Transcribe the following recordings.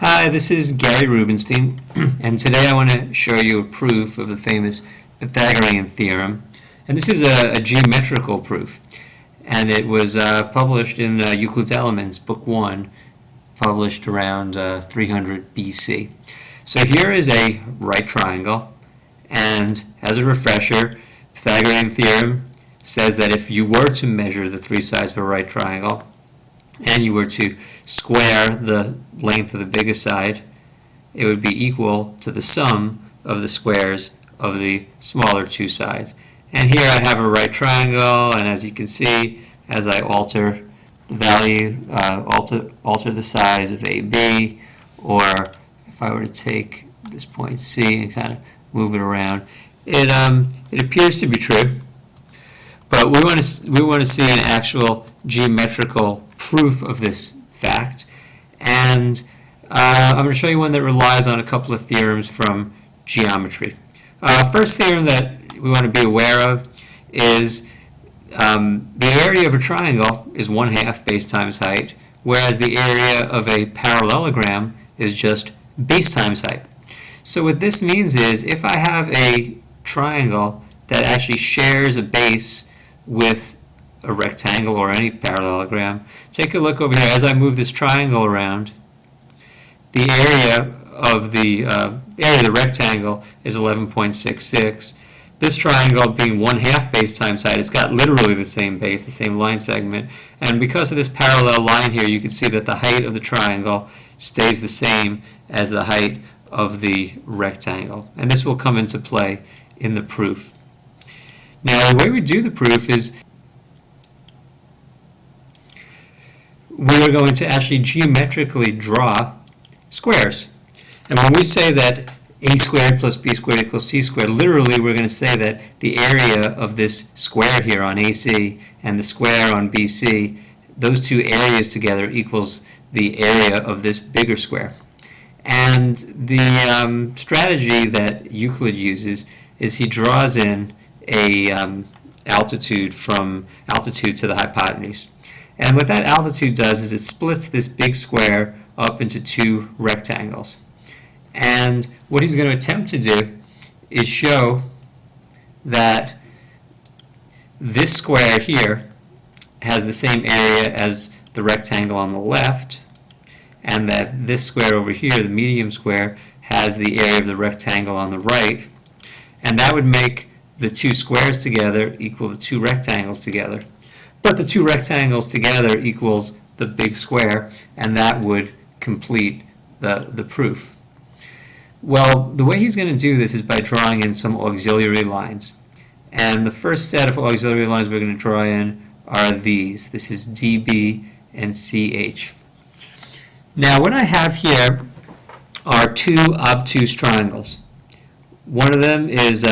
Hi, this is Gary Rubenstein, and today I want to show you a proof of the famous Pythagorean Theorem. And this is a geometrical proof, and it was published in Euclid's Elements, Book 1, published around 300 BC. So here is a right triangle, and as a refresher, Pythagorean Theorem says that if you were to measure the three sides of a right triangle, and you were to square the length of the biggest side, it would be equal to the sum of the squares of the smaller two sides. And here I have a right triangle, and as you can see, as I alter the value, alter the size of AB, or if I were to take this point C and kind of move it around, it appears to be true. But we want to see an actual geometrical proof of this fact, and I'm going to show you one that relies on a couple of theorems from geometry. First theorem that we want to be aware of is the area of a triangle is 1/2 base times height, whereas the area of a parallelogram is just base times height. So what this means is if I have a triangle that actually shares a base with a rectangle or any parallelogram, take a look over here. As I move this triangle around, the area of the rectangle is 11.66. This triangle being 1/2 base times height, it's got literally the same base, the same line segment, and because of this parallel line here, you can see that the height of the triangle stays the same as the height of the rectangle, and this will come into play in the proof. Now, the way we do the proof is we're going to actually geometrically draw squares. And when we say that a squared plus b squared equals c squared, literally we're going to say that the area of this square here on AC and the square on BC, those two areas together equals the area of this bigger square. And the strategy that Euclid uses is he draws in a altitude from altitude to the hypotenuse. And what that altitude does is it splits this big square up into two rectangles. And what he's going to attempt to do is show that this square here has the same area as the rectangle on the left, and that this square over here, the medium square, has the area of the rectangle on the right. And that would make the two squares together equal the two rectangles together. But the two rectangles together equals the big square, and that would complete the proof. Well, the way he's going to do this is by drawing in some auxiliary lines. And the first set of auxiliary lines we're going to draw in are these. This is DB and CH. Now, what I have here are two obtuse triangles. One of them is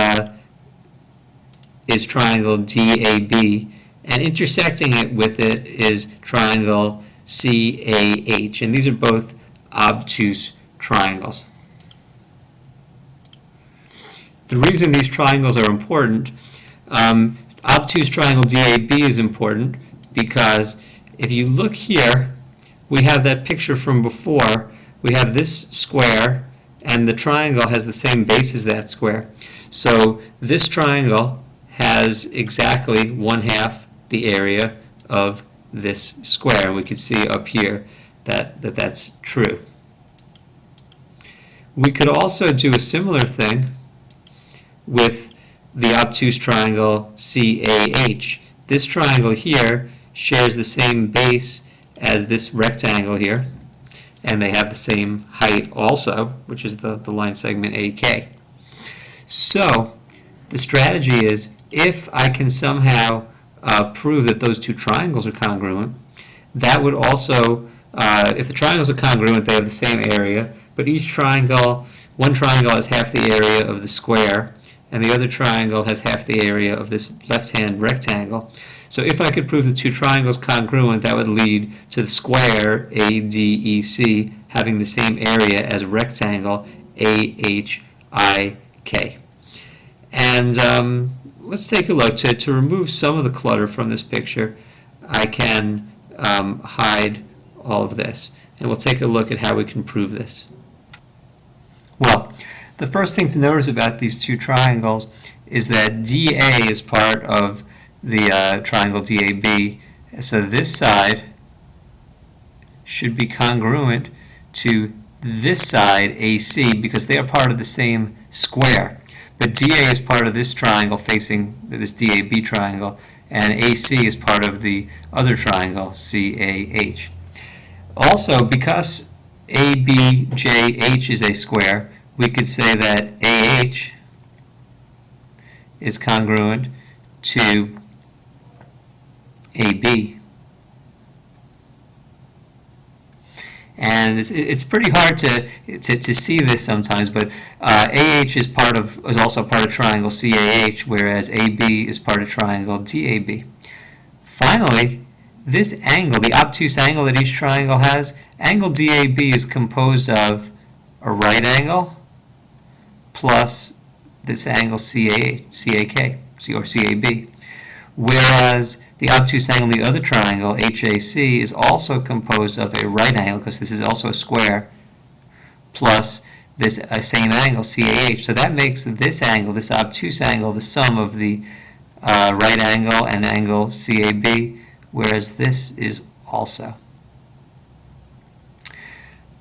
triangle DAB, and intersecting it with it is triangle CAH, and these are both obtuse triangles. The reason these triangles are important, obtuse triangle DAB is important because if you look here, we have that picture from before. We have this square, and the triangle has the same base as that square. So this triangle has exactly 1/2 the area of this square, and we can see up here that that's true. We could also do a similar thing with the obtuse triangle CAH. This triangle here shares the same base as this rectangle here, and they have the same height also, which is the line segment AK. So the strategy is, if I can somehow prove that those two triangles are congruent, that would also, if the triangles are congruent, they have the same area, but each triangle, one triangle has half the area of the square, and the other triangle has half the area of this left-hand rectangle. So if I could prove the two triangles congruent, that would lead to the square ADEC having the same area as rectangle AHIK. And let's take a look. To remove some of the clutter from this picture, I can hide all of this. and we'll take a look at how we can prove this. Well, the first thing to notice about these two triangles is that DA is part of the triangle DAB, so this side should be congruent to this side AC because they are part of the same square. But DA is part of this triangle facing this DAB triangle, and AC is part of the other triangle, CAH. Also, because ABJH is a square, we could say that AH is congruent to AB. And it's pretty hard to see this sometimes, but AH is also part of triangle CAH, whereas AB is part of triangle DAB. Finally, this angle, the obtuse angle that each triangle has, angle DAB is composed of a right angle plus this angle CAK, or CAB. Whereas the obtuse angle in the other triangle, HAC, is also composed of a right angle, because this is also a square, plus this same angle, CAH. So that makes this angle, this obtuse angle, the sum of the right angle and angle CAB, whereas this is also.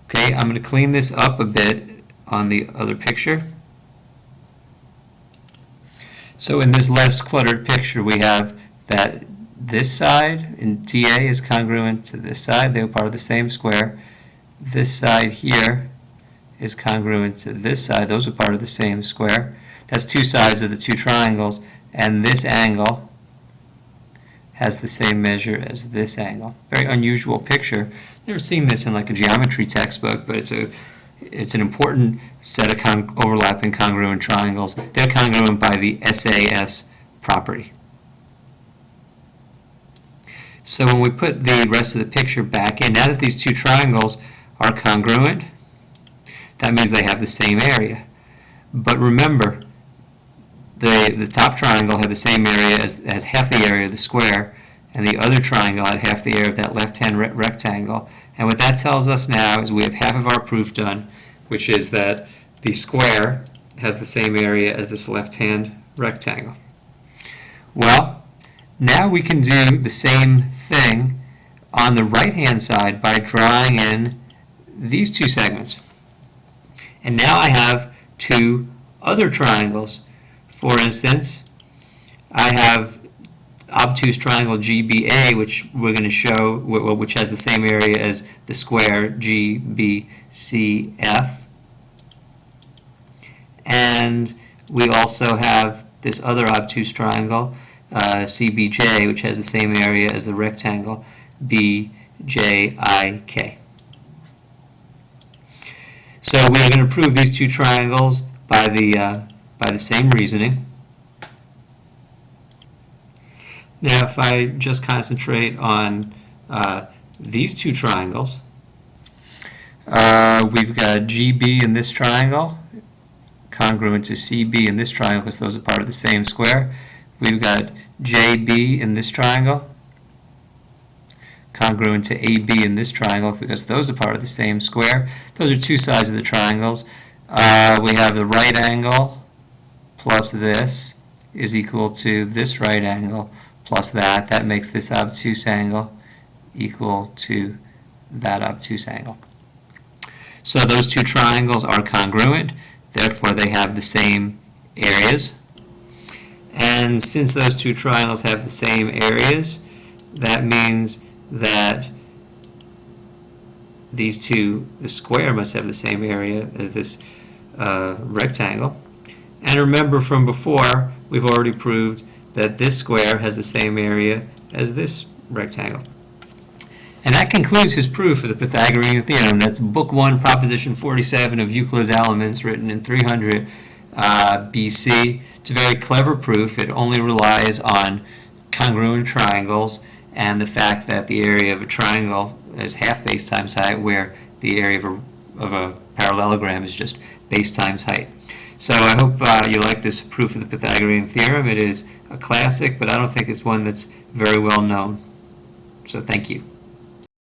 Okay, I'm going to clean this up a bit on the other picture. So in this less cluttered picture, we have that this side in TA is congruent to this side. They're part of the same square. This side here is congruent to this side. Those are part of the same square. That's two sides of the two triangles. And this angle has the same measure as this angle. Very unusual picture. Never seen this in like a geometry textbook, but it's an important set of overlapping congruent triangles. They're congruent by the SAS property. So when we put the rest of the picture back in, now that these two triangles are congruent, that means they have the same area. But remember, the top triangle had the same area as half the area of the square, and the other triangle had half the area of that left-hand rectangle. And what that tells us now is we have half of our proof done, which is that the square has the same area as this left-hand rectangle. Well, now we can do the same thing on the right-hand side by drawing in these two segments. And now I have two other triangles. For instance, I have obtuse triangle GBA, which we're going to show, which has the same area as the square GBCF. And we also have this other obtuse triangle, CBJ, which has the same area as the rectangle BJIK. So we are going to prove these two triangles by the same reasoning. Now, if I just concentrate on these two triangles, we've got GB in this triangle, congruent to CB in this triangle because those are part of the same square. We've got JB in this triangle, congruent to AB in this triangle because those are part of the same square. Those are two sides of the triangles. We have the right angle plus this is equal to this right angle plus that. That makes this obtuse angle equal to that obtuse angle. So those two triangles are congruent, therefore they have the same areas. And since those two triangles have the same areas, that means that these two, the square must have the same area as this rectangle. And remember from before, we've already proved that this square has the same area as this rectangle. And that concludes his proof of the Pythagorean Theorem. That's Book 1, Proposition 47 of Euclid's Elements, written in 300 BC. It's a very clever proof. It only relies on congruent triangles and the fact that the area of a triangle is half base times height, where the area of a parallelogram is just base times height. So I hope you like this proof of the Pythagorean Theorem. It is a classic, but I don't think it's one that's very well known. So thank you.